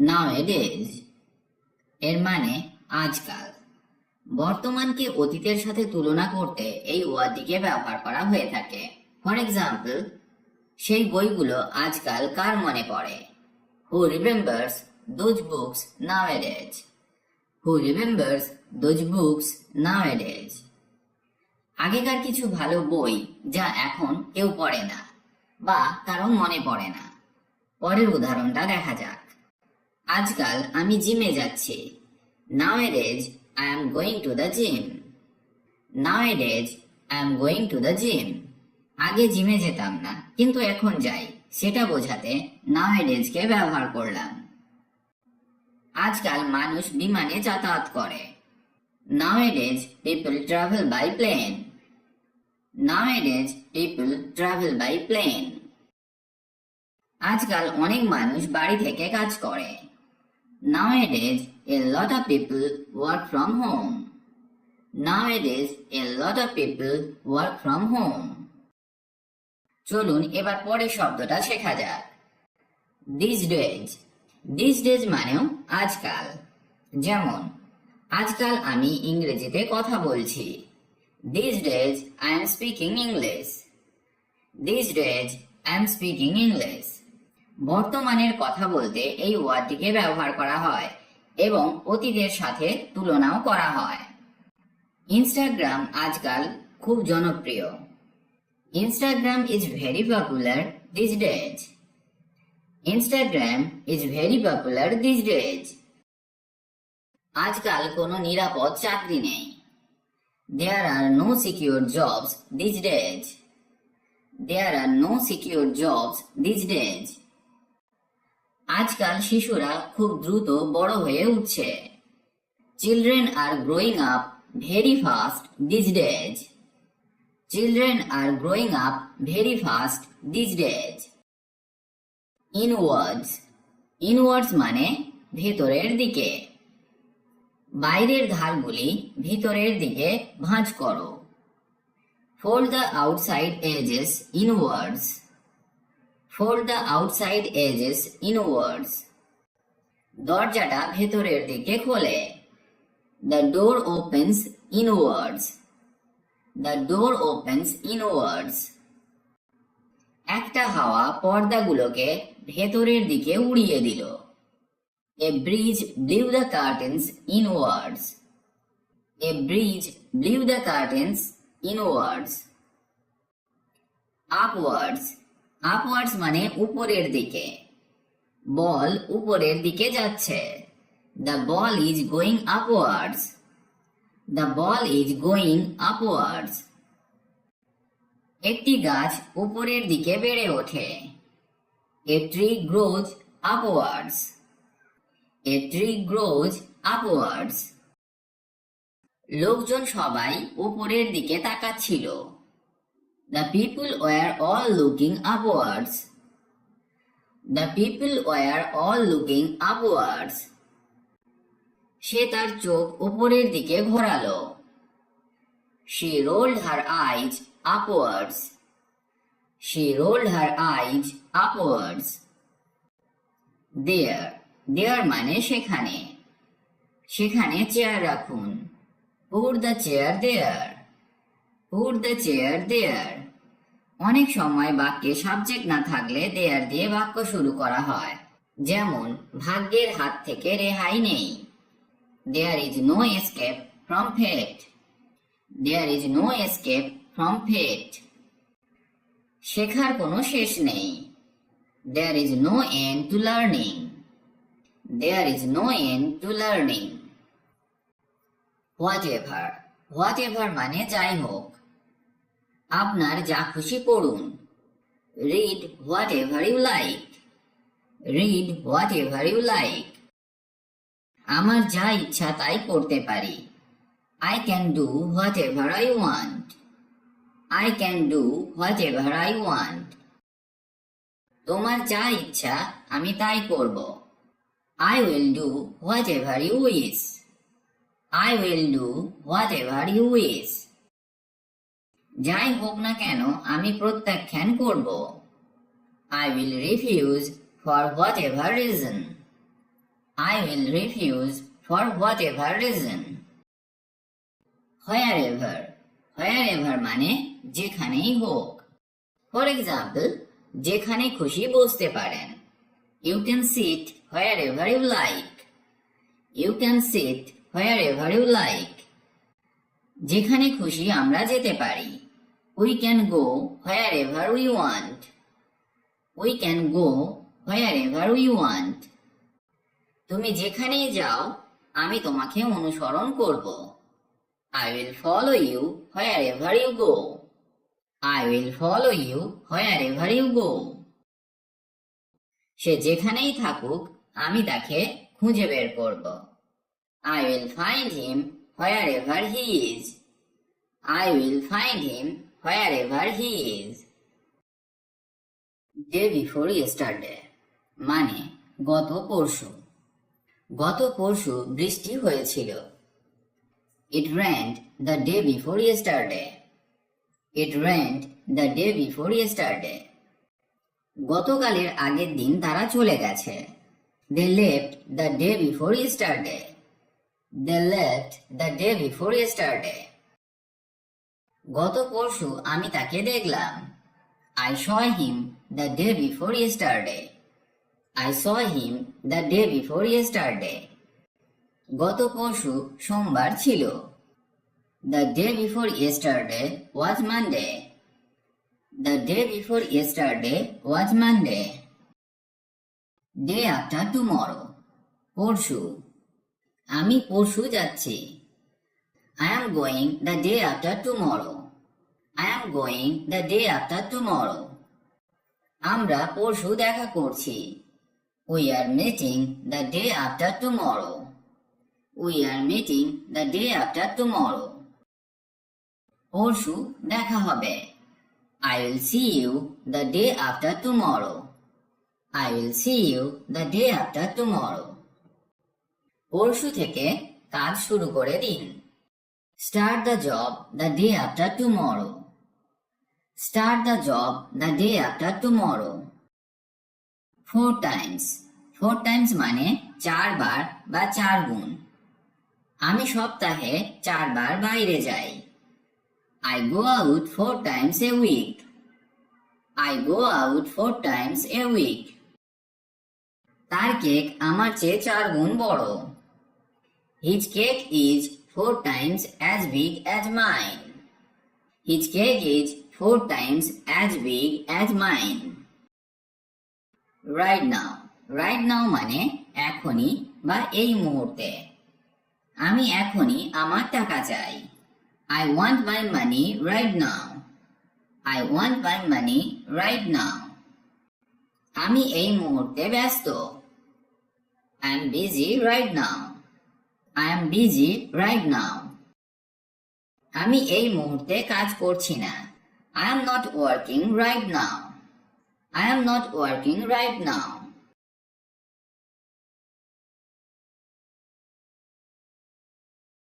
nowadays এর মানে আজকাল। বর্তমানকে অতীতের সাথে তুলনা করতে এই ওয়ার্ডটিকে ব্যবহার করা হয়ে থাকে। ফর এক্সাম্পল, সেই বইগুলো আজকাল কার মনে পড়ে? Who remembers those books nowadays? Who remembers those books nowadays? আগেকার কিছু ভালো বই যা এখন কেউ পড়ে না বা কারো মনে পড়ে না। পরের উদাহরণটা দেখা যাক। আজকাল আমি জিমে যাচ্ছি। Nowadays I am going to the gym. Nowadays I am going to the gym. আগে জিমে যেতাম না কিন্তু এখন যাই, সেটা বোঝাতে nowadays কে ব্যবহার করলাম। আজকাল মানুষ বিমানে যাতায়াত করে। Nowadays people travel by plane. Nowadays people travel by plane. আজকাল অনেক মানুষ বাড়ি থেকে কাজ করে। Nowadays a lot of people work from home. Nowadays a lot of people work from home. চলুন এবার পরের শব্দটা শেখা যাক। These days. These days মানেও আজকাল। যেমন, আজকাল আমি ইংরেজিতে কথা বলছি। These days I am speaking English. These days I am speaking English. বর্তমানের কথা বলতে এই ওয়ার্ডটিকে ব্যবহার করা হয় এবং অতীতের সাথে তুলনাও করা হয়। ইনস্টাগ্রাম আজকাল খুব জনপ্রিয়। Instagram is very popular these days. Instagram is very popular these days. আজকাল কোনো নিরাপদ চাকরি নেই। There are no secure jobs these days. There are no secure jobs these days. আজকাল শিশুরা খুব দ্রুত বড় হয়ে উঠছে। Children are growing up very fast these days. Children are growing up very fast these days. Inwards. Inwards মানে ভেতরের দিকে। বাইরের ধারগুলি ভিতরের দিকে ভাঁজ করো। Fold the outside edges inwards. Fold the outside edges inwards. দরজাটা ভেতরের দিকে খোলে। The door opens inwards. The door opens inwards. একটা হাওয়া পর্দাগুলোকে ভেতরের দিকে উড়িয়ে দিল। A breeze blew the curtains inwards. A breeze blew the curtains inwards. Upwards. Upwards মানে উপরের দিকে। বল উপরের দিকে যাচ্ছে। The ball is going upwards. The ball is going upwards. একটি গাছ উপরের দিকে বেড়ে ওঠে। A tree grows upwards. A tree grows upwards. লোকজন সবাই উপরের দিকে তাকাচ্ছিল। The people were all looking upwards. The people were all looking upwards. সে তার চোখ উপরের দিকে ঘোরালো। She rolled her eyes upwards. She rolled her eyes upwards. There. There মানে সেখানে। সেখানে চেয়ার রাখুন। Put the chair there. Put the chair there. অনেক সময় বাক্যে সাবজেক্ট না থাকলে there দিয়ে বাক্য শুরু করা হয়। যেমন, ভাগ্যের হাত থেকে রেহাই নেই। There is no escape from fate. There is no escape from fate. শেখার কোনো শেষ নেই। There is no end to learning. There is no end to learning. Whatever. Whatever মানে যাই হোক। আপনার যা খুশি পড়ুন। Read whatever you like. Read whatever you like. আমার যা ইচ্ছা তাই করতে পারি। I can do whatever I want. I can do whatever I want. তোমার যা ইচ্ছা আমি তাই করব। I will do whatever you wish. I will do whatever you wish. যাই হোক না কেন আমি প্রত্যাখ্যান করব। I will refuse for whatever reason. I will refuse for whatever reason. Wherever. Wherever মানে যেখানেই হোক। For example, যেখানে খুশি বসতে পারেন। You can sit wherever you like. You can sit wherever you like. যেখানে খুশি আমরা যেতে পারি। We can go wherever we want. We can go wherever we want. তুমি যেখানেই যাও আমি তোমাকে অনুসরণ করব। I will follow you wherever you go. I will follow you wherever you go. সে যেখানেই থাকুক আমি তাকে খুঁজে বের করব। I will find him wherever he is. I will find him wherever he is. Day before yesterday মানে গত পরশু। গত পরশু বৃষ্টি হয়েছিল। It rained the day before yesterday. It rained the day before yesterday. গতকালের আগের দিন তারা চলে গেছে। They left the day before yesterday. They left the day before yesterday. গত পরশু আমি তাকে দেখলাম। I saw him the day before yesterday. I saw him the day before yesterday. গত পরশু সোমবার ছিল। The day before yesterday was Monday. The day before yesterday was Monday. Day after tomorrow পরশু। আমি পরশু যাচ্ছি। I am going the day after tomorrow. I am going the day after tomorrow. আমরা পরশু দেখা করছি। We are meeting the day after tomorrow. We are meeting the day after tomorrow. পরশু দেখা হবে। I will see you the day after tomorrow. I will see you the day after tomorrow. পরশু থেকে কাজ শুরু করে দিন। Start the job the day after tomorrow. Start the job the day after tomorrow. 4 times. 4 times মানে 4 বার বা 4 গুণ। আমি সপ্তাহে 4 বার বাইরে যাই। I go out 4 times a week. I go out 4 times a week. তার কেক আমার চেয়ে 4 গুণ বড়। His cake is 4 times as big as mine. His cake is 4 times as big as mine. Right now. Right now মানে এখনই বা এই মুহূর্তে। আমি এখনই আমার টাকা চাই। I want my money right now. I want my money right now. আমি এই মুহূর্তে ব্যস্ত। I am busy right now. I am busy right now. আমি এই মুহূর্তে কাজ করছি না। I am not working right now. I am not working right now.